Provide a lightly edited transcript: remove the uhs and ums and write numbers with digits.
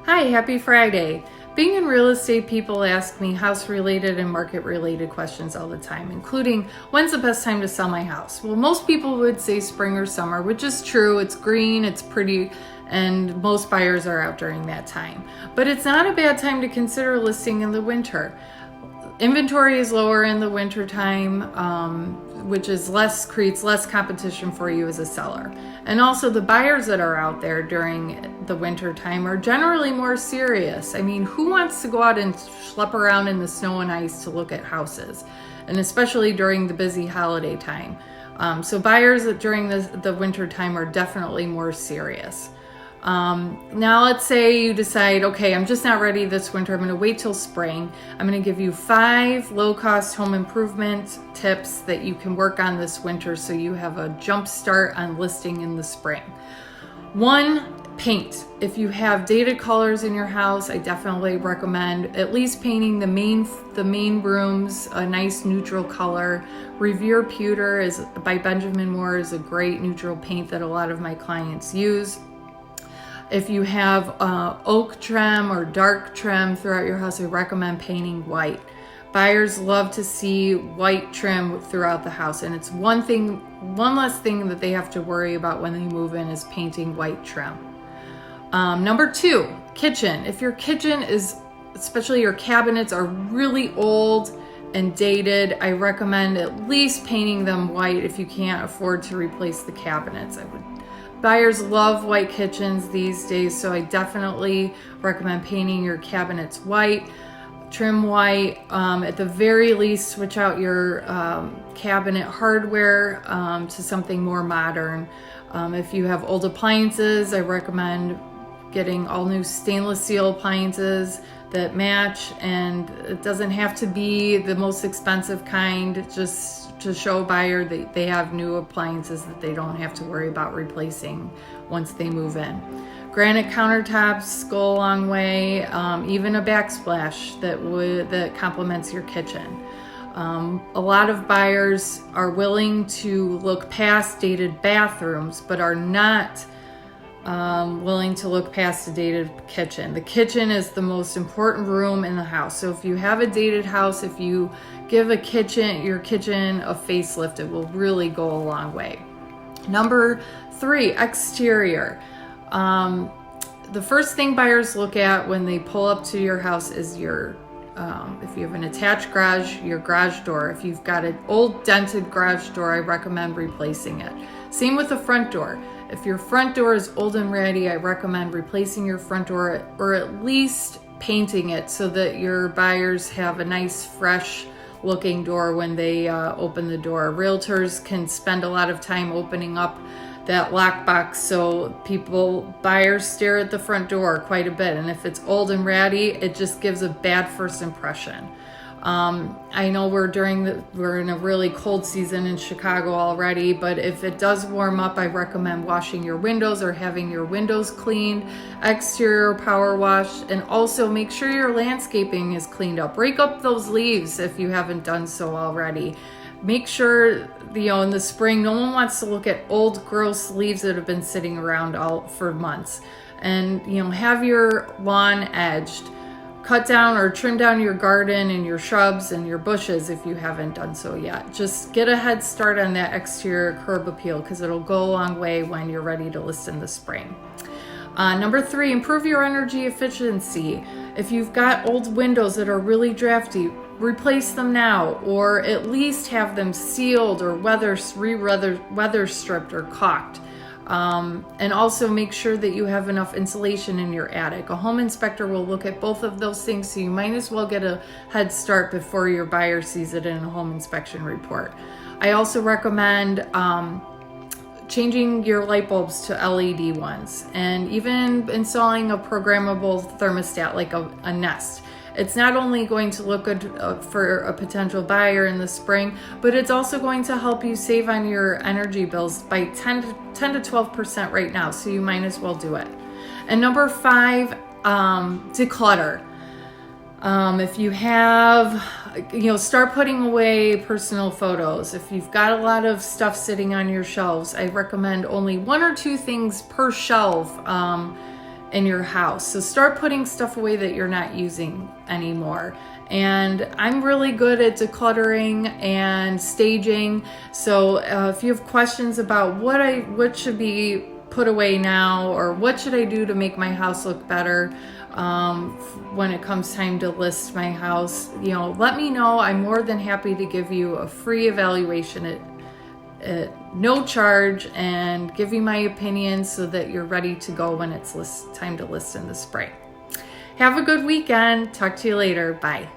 Hi, happy Friday. Being in real estate, people ask me house-related and market-related questions all the time, including, when's the best time to sell my house? Well, most people would say spring or summer, which is true. It's green, it's pretty, and most buyers are out during that time. But it's not a bad time to consider listing in the winter. Inventory is lower in the winter time, which is creates less competition for you as a seller. And also the buyers that are out there during the winter time are generally more serious. I mean, who wants to go out and schlep around in the snow and ice to look at houses? And especially during the busy holiday time. So buyers during the winter time are definitely more serious. Now let's say you decide, okay, I'm just not ready this winter. I'm going to wait till spring. I'm going to give you 5 low-cost home improvement tips that you can work on this winter so you have a jump start on listing in the spring. 1, paint. If you have dated colors in your house, I definitely recommend at least painting the main rooms a nice neutral color. Revere Pewter by Benjamin Moore is a great neutral paint that a lot of my clients use. If you have oak trim or dark trim throughout your house, I recommend painting white. Buyers love to see white trim throughout the house, and it's one less thing that they have to worry about when they move in is painting white trim. Number 2, kitchen. If your kitchen especially your cabinets are really old and dated, I recommend at least painting them white if you can't afford to replace the cabinets. Buyers love white kitchens these days, so I definitely recommend painting your cabinets white, trim white. At the very least, switch out your cabinet hardware to something more modern. If you have old appliances, I recommend getting all new stainless steel appliances that match, and it doesn't have to be the most expensive kind, just to show a buyer that they have new appliances that they don't have to worry about replacing once they move in. Granite countertops go a long way, even a backsplash that complements your kitchen. A lot of buyers are willing to look past dated bathrooms, but are not willing to look past a dated kitchen. The kitchen is the most important room in the house. So if you have a dated house, if you give your kitchen a facelift, it will really go a long way. Number 3, exterior. The first thing buyers look at when they pull up to your house is if you have an attached garage, your garage door. If you've got an old dented garage door, I recommend replacing it. Same with the front door. If your front door is old and ratty, I recommend replacing your front door or at least painting it so that your buyers have a nice, fresh looking door when they open the door. Realtors can spend a lot of time opening up that lockbox, so buyers stare at the front door quite a bit, and if it's old and ratty, it just gives a bad first impression. I know we're in a really cold season in Chicago already, but if it does warm up, I recommend washing your windows or having your windows cleaned, exterior power washed, and also make sure your landscaping is cleaned up. Rake up those leaves if you haven't done so already. Make sure, in the spring, no one wants to look at old, gross leaves that have been sitting around for months. And, have your lawn edged. Cut down or trim down your garden and your shrubs and your bushes if you haven't done so yet. Just get a head start on that exterior curb appeal because it'll go a long way when you're ready to list in the spring. Number 3, improve your energy efficiency. If you've got old windows that are really drafty, replace them now, or at least have them sealed or weather stripped or caulked. And also make sure that you have enough insulation in your attic. A home inspector will look at both of those things, so you might as well get a head start before your buyer sees it in a home inspection report. I also recommend changing your light bulbs to LED ones, and even installing a programmable thermostat like a Nest. It's not only going to look good for a potential buyer in the spring, but it's also going to help you save on your energy bills by 10 to 12% right now, so you might as well do it. And number 5, declutter. If you have, start putting away personal photos. If you've got a lot of stuff sitting on your shelves, I recommend only 1 or 2 things per shelf. in your house. So start putting stuff away that you're not using anymore. And I'm really good at decluttering and staging. So if you have questions about what should be put away now, or what should I do to make my house look better when it comes time to list my house, let me know. I'm more than happy to give you a free evaluation at no charge and give you my opinion so that you're ready to go when it's time to list in the spring. Have a good weekend. Talk to you later. Bye.